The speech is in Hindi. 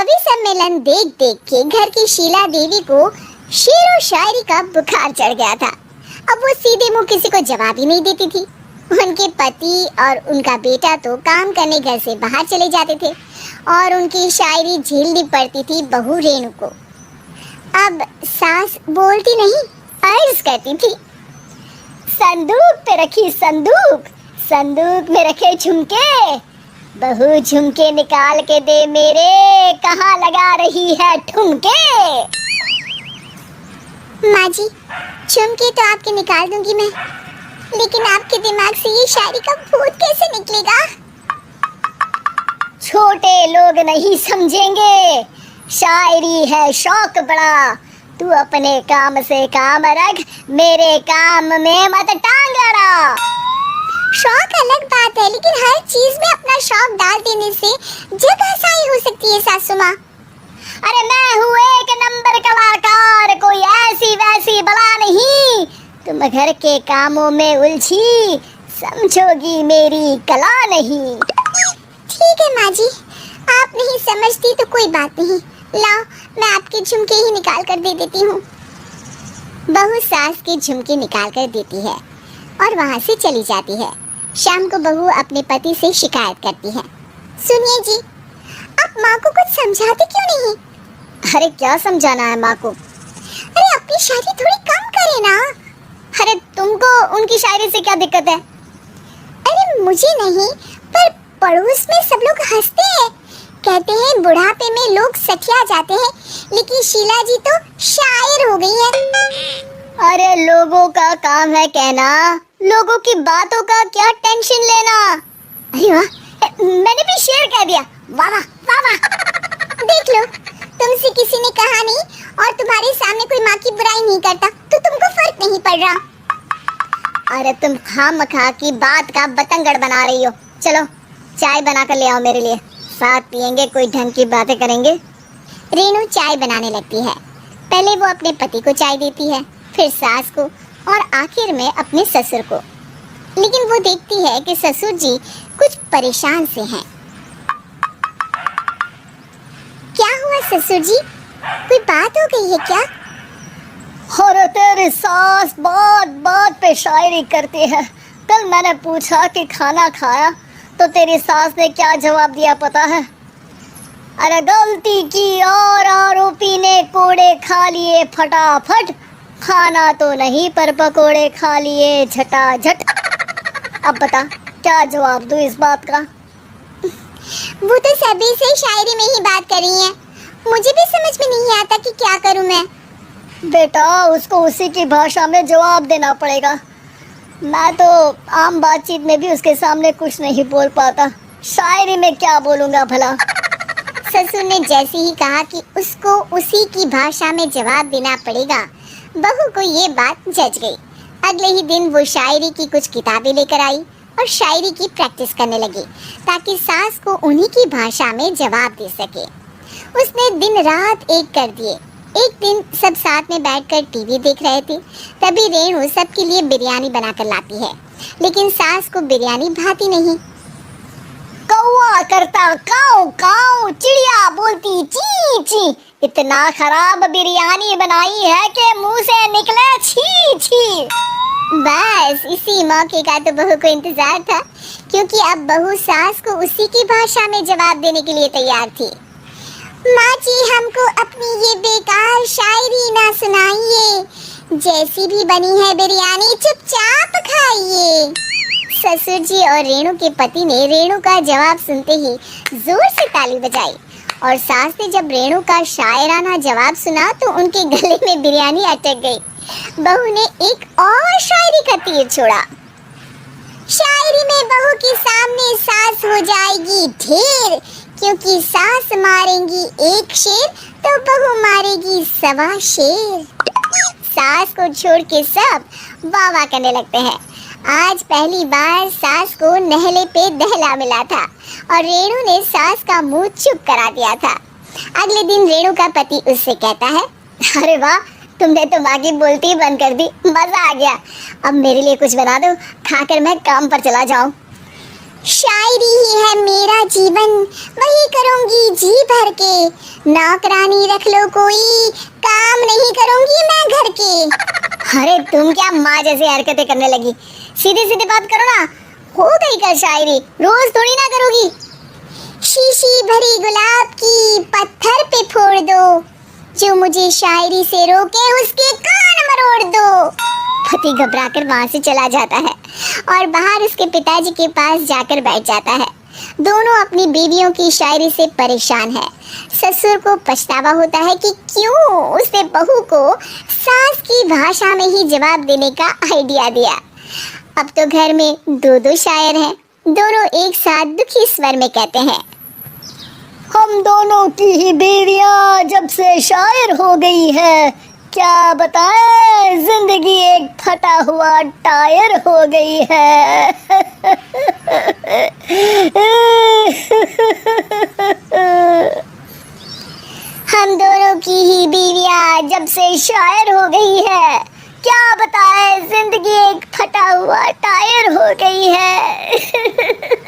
कवि सम्मेलन देख देख के घर की शीला देवी को शेर और शायरी का बुखार चढ़ गया था। अब वो सीधे मुंह किसी को जवाब ही नहीं देती थी। उनके पति और उनका बेटा तो काम करने घर से बाहर चले जाते थे और उनकी शायरी झेलनी पड़ती थी बहू रेणु को। अब सास बोलती नहीं, अर्ज करती थी, संदूक पे रखी संदूक, संदूक में रखे झुमके, बहू झुमके निकाल के दे मेरे, कहाँ लगा रही है ठुमके। माँ जी, झुमके तो आपके निकाल दूंगी मैं, लेकिन आपके दिमाग से ये शायरी का भूत कैसे निकलेगा? छोटे लोग नहीं समझेंगे, शायरी है शौक बड़ा, तू अपने काम से काम रख, मेरे काम में मत टांग अड़ा। शौक अलग बात है, लेकिन हर चीज में अपना शौक डाल देने से जग हंसाई हो सकती है सासू माँ। अरे मैं हूँ एक नंबर कलाकार, कोई ऐसी वैसी बला नहीं, तुम घर के कामों में उलझी, समझोगी मेरी कला नहीं। ठीक है माँ जी, आप नहीं समझती तो कोई बात नहीं, लाओ मैं आपके झुमके ही निकाल कर दे देती हूँ। बहू सास के झुमके निकाल कर देती है और वहाँ से चली जाती है। शाम को बहू अपने पति से शिकायत करती है, सुनिए जी, आप माँ को कुछ समझाते क्यों नहीं? अरे क्या समझाना है माँ को? अरे अपनी शायरी थोड़ी कम करे ना। अरे तुमको उनकी शायरी से क्या दिक्कत है? अरे मुझे नहीं, पर पड़ोस में सब लोग हंसते हैं, कहते हैं बुढ़ापे में लोग सठिया जाते हैं, लेकिन शीला जी तो शायर हो गई है। अरे लोगों का काम है कहना, लोगों की बातों का क्या टेंशन लेना। अरे वाह, मैंने भी शेर कह दिया, वाह वाह वाह। देख लो, तुमसे किसी ने कहा नहीं और तुम्हारे सामने कोई माँ की बुराई नहीं करता तो तुमको फर्क नहीं पड़ रहा। अरे तुम खामखा की बात का बतंगड़ बना रही हो। चलो चाय बना कर ले आओ मेरे लिए, साथ पियेंगे, कोई ढंग की बातें करेंगे। रेणु चाय बनाने लगती है। पहले वो अपने पति को चाय देती है, फिर सास को और आखिर में अपने ससुर को। लेकिन वो देखती है कि ससुर जी कुछ परेशान से हैं। क्या हुआ ससुर जी, कोई बात हो गई है क्या? अरे तेरी सास बात बात पे शायरी करती है। कल मैंने पूछा कि खाना खाया तो तेरी सास ने क्या जवाब दिया पता है? अरे गलती की और आरोपी ने कोड़े खा लिए फटाफट, खाना तो नहीं पर पकोड़े खा लिए झटाझट। अब बता क्या जवाब दूं इस बात का? वो तो सभी से शायरी में ही बात कर रही हैं, मुझे भी समझ में नहीं आता कि क्या करूं मैं। बेटा उसको उसी की भाषा में जवाब देना पड़ेगा। मैं तो आम बातचीत में भी उसके सामने कुछ नहीं बोल पाता, शायरी में क्या बोलूँगा भला। ससुर ने जैसे ही कहा कि उसको उसी की भाषा में जवाब देना पड़ेगा, बहू को ये बात जच गई। अगले ही दिन वो शायरी की कुछ किताबें लेकर आई और शायरी की प्रैक्टिस करने लगी ताकि सास को उन्हीं की भाषा में जवाब दे सके। उसने दिन रात एक कर दिए। एक दिन सब साथ में बैठकर टीवी देख रहे थे, तभी रेणु सबके लिए बिरयानी बनाकर लाती है, लेकिन सास को बिरयानी भाती नहीं। कौवा करता काऊ काऊ, चिड़िया बोलती ची ची, इतना खराब बिरयानी बनाई है कि मुंह से निकले छी छी। बस इसी मौके का तो बहू को इंतजार था, क्योंकि अब बहू सास को उसी की भाषा में जवाब देने के लिए तैयार थी। माँ जी, हमको अपनी ये बेकार शायरी ना सुनाइए, जैसी भी बनी है बिरयानी चुपचाप खाइए। ससुर जी और रेणु के पति ने रेणु का जवाब सुनते ही जोर से ताली बजाई और सास ने जब रेणु का शायराना जवाब सुना तो उनके गले में बिरयानी अटक गई। बहू ने एक और शायरी का तीर छोड़ा। शायरी में बहू के सामने सास हो जाएगी ढेर, क्योंकि सास मारेंगी एक शेर तो बहू मारेगी 1.25 शेर। सास को छोड़ के सब वाह वाह करने लगते हैं। आज पहली बार सास को नहले पे दहला मिला था और रेणु ने सास का मुंह चुप करा दिया था। अगले दिन रेणु का पति उससे कहता है, अरे वाह, तुमने तो माँ की बोलती बंद कर दी, मजा आ गया। अब मेरे लिए कुछ बना दो, खाकर मैं काम पर चला जाऊं। शायरी ही है मेरा जीवन, वही करूंगी जी भर के। नौकरानी रख लो कोई, काम नहीं करूंगी मैं घर के। अरे तुम क्या माँ जैसी हरकतें करने लगी? सीधी सीधी बात करो ना। हो गई क्या शायरी? रोज थोड़ी ना करोगी। शीशी भरी गुलाब की पत्थर पे फोड़ दो, जो मुझे शायरी से रोके उसके कान मरोड़ दो। पति घबराकर वहां से चला जाता है और बाहर उसके पिताजी के पास जाकर बैठ जाता है। दोनों अपनी बीवियों की शायरी से परेशान है। ससुर को पछतावा होता है कि क्यों उसने बहू को सास की भाषा में ही जवाब देने का आइडिया दिया। अब तो घर में दो दो शायर हैं। दोनों एक साथ दुखी स्वर में कहते हैं, हम दोनों की ही बीवियां जब से शायर हो गई है, क्या बताएं, जिंदगी एक फटा हुआ टायर हो गई है। हम दोनों की ही बीवियां जब से शायर हो गई है, क्या बताएं, जिंदगी एक फटा हुआ टायर हो गई है।